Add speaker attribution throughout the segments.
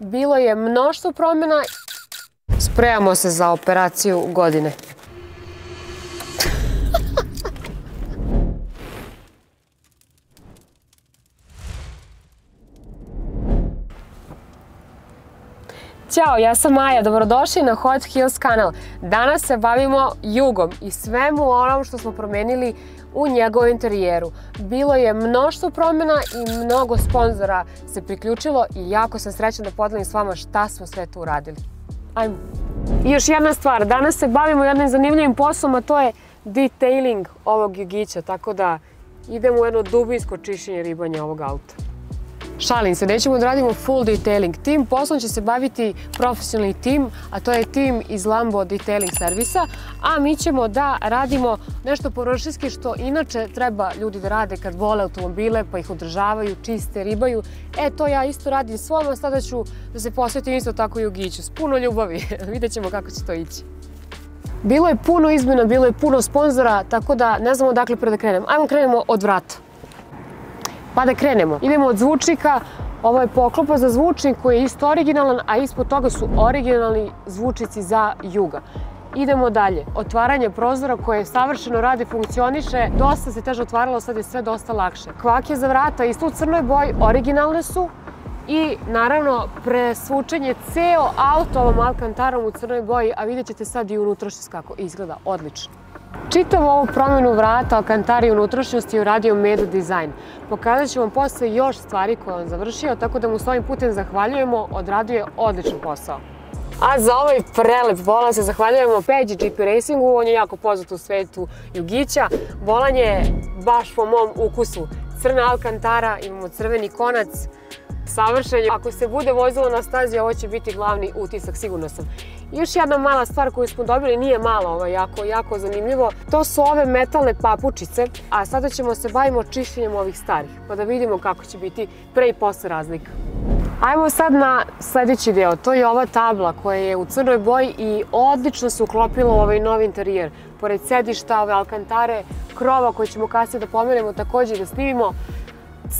Speaker 1: Bilo je mnoštvo promjena. Spremamo se za operaciju godine. Ćao, ja sam Maja, dobrodošli na Hot Heels kanal. Danas se bavimo Jugom i svemu onom što smo promenili u njegovom interijeru. Bilo je mnoštvo promjena i mnogo sponzora se priključilo i jako sam srećna da podelim s vama šta smo sve tu uradili. Ajmo. I još jedna stvar, danas se bavimo jednim zanimljivim poslom, a to je detailing ovog jugića, tako da idemo u jedno dubinsko čišćenje ribanja ovog auta. Šalim se, nećemo da radimo full detailing. Tim poslom će se baviti profesionalni tim, a to je tim iz Lambo detailing servisa, a mi ćemo da radimo nešto površinski što inače treba ljudi da rade kad vole automobile, pa ih održavaju, čiste, ribaju. To ja isto radim s vama, sada ću da se posvetim isto tako jugiću, s puno ljubavi. Vidjet ćemo kako će to ići. Bilo je puno izmjena, bilo je puno sponzora, tako da ne znamo odakle pre da krenemo. Ajmo krenemo od vrata. Pa da krenemo. Idemo od zvučnika. Ovo je poklopa za zvučnik koji je isto originalan, a ispod toga su originalni zvučnici za Juga. Idemo dalje. Otvaranje prozora koje savršeno radi, funkcioniše. Dosta se teže otvaralo, sad je sve dosta lakše. Kvake za vrata isto u crnoj boji, originalne su. I naravno presvučenje ceo auto ovom Alcantarom u crnoj boji, a vidjet ćete sad i unutrašnjost kako izgleda odlično. Čitavu ovu promjenu vrata Alcantara i unutrašnjosti je uradio Medo Design. Pokazat ću vam posle još stvari koje on završio, tako da mu s ovim putem zahvaljujemo, odradio je odličan posao. A za ovaj prelep volan se zahvaljujemo Peđi GP Racingu, on je jako poznat u svetu jugića. Volan je baš po mom ukusu. Crna Alcantara, imamo crveni konac, savršen je. Ako se bude vozilo na stazi, ovo će biti glavni utisak, sigurno sam. Još jedna mala stvar koju smo dobili, nije mala, ovo je jako zanimljivo. To su ove metalne papučice, a sada ćemo se bavimo čišćenjem ovih starih, pa da vidimo kako će biti pre i posle razlika. Ajmo sad na sljedeći deo, to je ova tabla koja je u crnoj boji i odlično se uklopila u ovaj novi interijer. Pored sedišta, ove Alcantare, krova koje ćemo kasnije da pomenemo također da snimimo.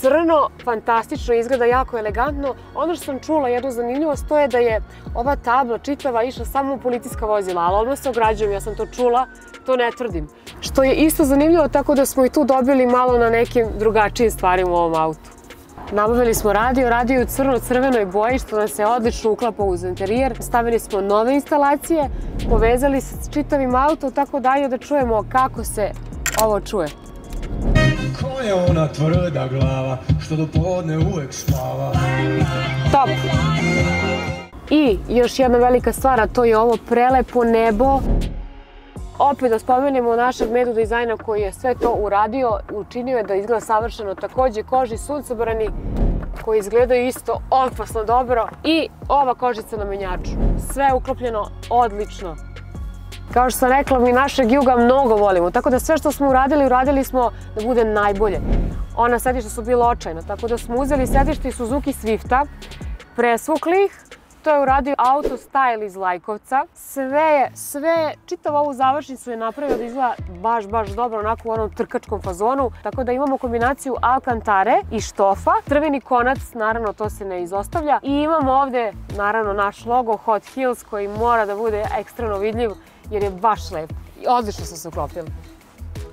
Speaker 1: Crno, fantastično, izgleda jako elegantno. Ono što sam čula, jednu zanimljivost, to je da je ova tabla čitava išla samo u policijska vozila, ali odmah se ograđujem, ja sam to čula, to ne tvrdim. Što je isto zanimljivo, tako da smo i tu dobili malo na nekim drugačijim stvarima u ovom autu. Nabavili smo radio u crno-crvenoj boji, što nam se odlično uklapa uz interijer. Stavili smo nove instalacije, povezali se s čitavim autom, tako da čujemo kako se ovo čuje.
Speaker 2: Ko je ona tvrda glava, što do podne uvek spava?
Speaker 1: Top! I još jedna velika stvar, a to je ovo prelepo nebo. Opet da spomenemo našeg Medo Dizajna koji je sve to uradio, učinio je da izgleda savršeno. Također koži suncobrani koji izgledaju isto opasno dobro i ova kožica na menjaču. Sve je uklopljeno odlično. Kao što sam rekla, mi našeg Juga mnogo volimo, tako da sve što smo uradili smo da bude najbolje. Ona sedišta su bila očajna, tako da smo uzeli sedište iz Suzuki Swifta, presvukli ih, to je uradio Auto Style iz Lajkovca. Čitavu ovu završnicu je napravio da izgleda baš dobro, onako u onom trkačkom fazonu. Tako da imamo kombinaciju Alcantare i štofa, crveni konac, naravno to se ne izostavlja. I imamo ovdje, naravno, naš logo Hot Heels koji mora da bude ekstremno vidljiv jer je baš lep i odlično smo se uklopili.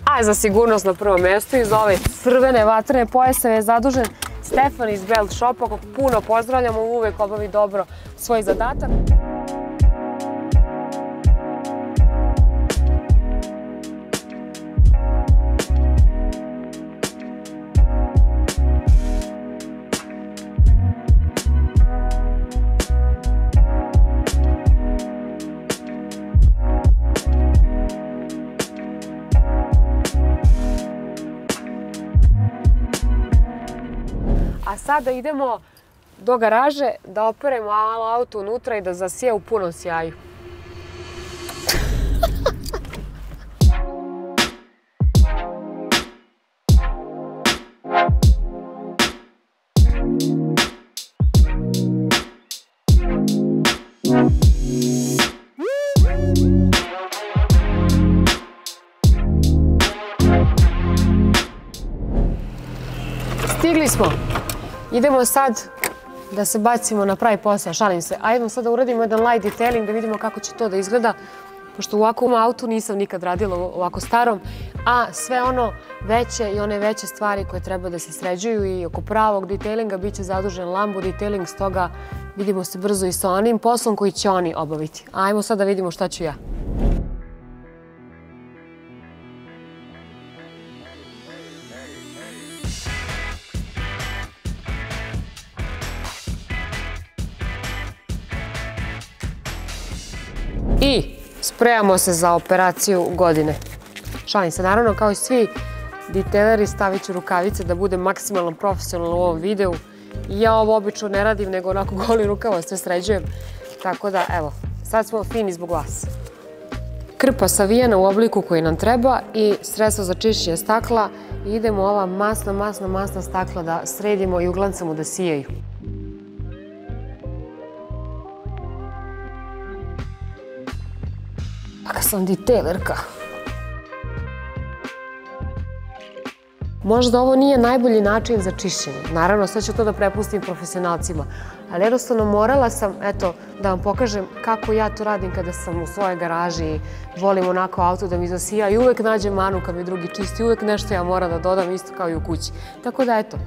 Speaker 1: A za sigurnost na prvom mjestu iz ove crvene vatrene pojaseve je zadužen Stefan iz Belt Shopa, kog puno pozdravljamo, uvek obavi dobro svoj zadatak. A sada idemo do garaže da operemo auto unutra i da zasije u punom sjaju. Stigli smo. Idemo sad da se bacimo na pravi posao, šalim se. Ajmo sad da uradimo jedan light detailing, da vidimo kako će to da izgleda, pošto u ovakvom autu nisam nikad radila, u ovako starom, a sve ono veće i one veće stvari koje treba da se sređuju i oko pravog detailinga bit će zadužen Lambo detailing, stoga vidimo se brzo i sa onim poslom koji će oni obaviti. Ajmo sad da vidimo šta ću ja. I spremamo se za operaciju godine. Šalim se, naravno, kao i svi detaileri, stavit ću rukavice da bude maksimalno profesionalno u ovom videu. Ja ovo obično ne radim, nego onako goli rukava sve sređujem. Tako da, evo, sad smo fini zbog vas. Krpa savijena u obliku koji nam treba i sredstvo za čišćenje stakla. I idemo ova masna stakla da sredimo i uglancamo da sijaju. Kaka sam detailerka. Možda ovo nije najbolji način za čišćenje. Naravno, sad ću to da prepustim profesionalcima. Ali jednostavno morala sam, eto, da vam pokažem kako ja to radim kada sam u svojoj garaži i volim onako auto da mi zasija i uvek nađem manu kad mi drugi čisti. Uvek nešto ja moram da dodam isto kao i u kući. Tako da, eto,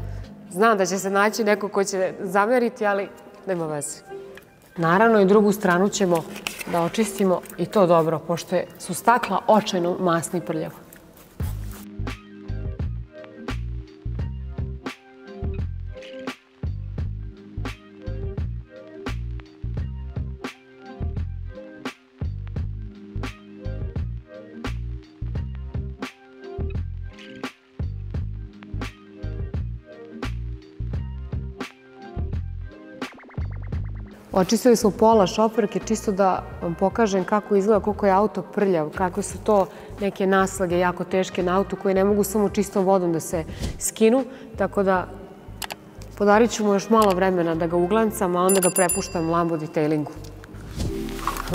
Speaker 1: znam da će se naći neko ko će zameriti, ali nema veze. Naravno, i drugu stranu ćemo da očistimo i to dobro, pošto su stakla očajno masni i prljava. Očistili smo pola šoferke čisto da vam pokažem kako izgleda, koliko je auto prljav, kakve su to neke naslage jako teške na autu koje ne mogu samo čistom vodom da se skinu. Tako da podarit ću mu još malo vremena da ga uglancam, a onda ga prepuštam Lambo detailingu.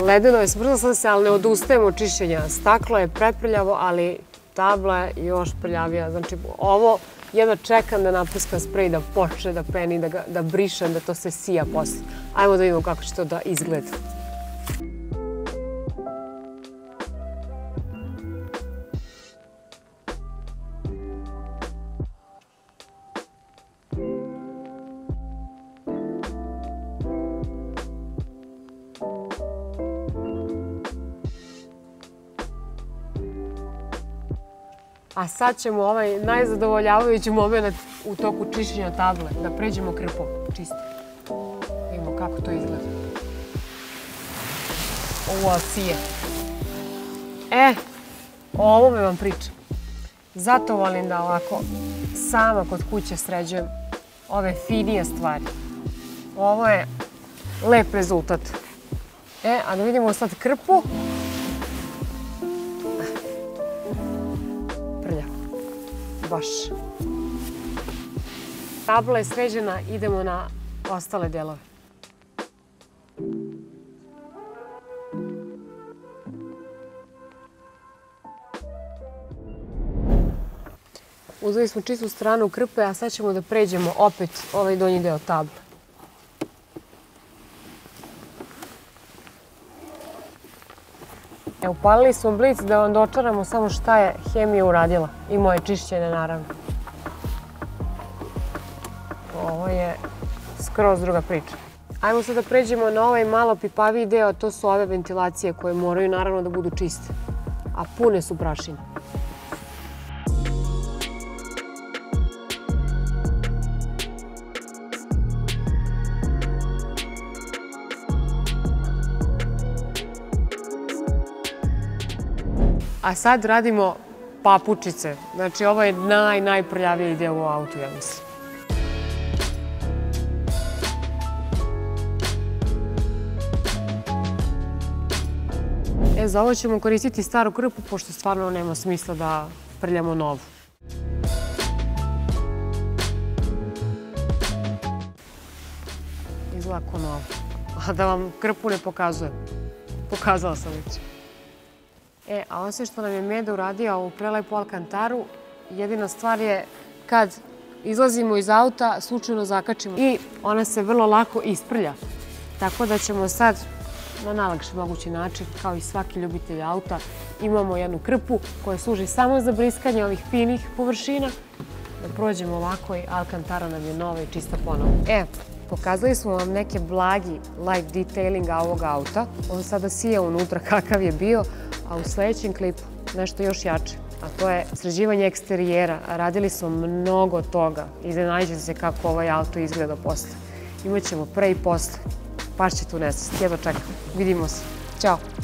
Speaker 1: Ledeno je, smrzla sam se, ali ne odustajem od čišćenja. Staklo je preprljavo, ali tabla je još prljavija. Znači, ovo jedva čekam da naprskam sprej, da počne da peni, da brišem, da to se sija posle. Ajmo da vidimo kako će to da izgleda. A sad ćemo ovaj najzadovoljavajući moment u toku čišćenja table, da pređemo krpom čisto. Vidimo kako to izgleda. Ovo sije. O ovome vam pričam. Zato volim da ovako sama kod kuće sređujem ove finije stvari. Ovo je lep rezultat. A da vidimo sad krpu. Baš. Tabla je sređena, idemo na ostale delove. Uzeli smo čistu stranu krpe, a sad ćemo da pređemo opet ovaj donji deo table. Upalili smo blic da vam dočaramo samo šta je hemija uradila i moje čišćenje, naravno. Ovo je skroz druga priča. Ajmo sad da pređemo na ovaj malo pipaviji deo, a to su ove ventilacije koje moraju naravno da budu čiste, a pune su prašine. A sad radimo papučice. Znači, ovo je najprljaviji deo u autu, ja mislim. Za ovo ćemo koristiti staru krpu, pošto stvarno nema smisla da prljamo novu. Izgleda kao novo. A da vam krpu ne pokazujem. Pokazala sam već. A osim što nam je Meda uradio ovu prelepu alkantaru, jedina stvar je kad izlazimo iz auta, slučajno zakačimo i ona se vrlo lako isprlja. Tako da ćemo sad na najlakši mogući način, kao i svaki ljubitelj auta, imamo jednu krpu koja služi samo za briskanje ovih finih površina. Da prođemo ovako i Alcantara nam je nova i čista ponovo. Pokazali smo vam neke blagi light detailinga ovog auta. On sada sija unutra kakav je bio, a u sledećem klipu nešto još jače. A to je sređivanje eksterijera. Radili smo mnogo toga. Iznenađite se kako ovaj auto izgleda posle. Imaćemo pre i posle. Baš će tu nesest. Jedva čekam. Vidimo se. Ćao!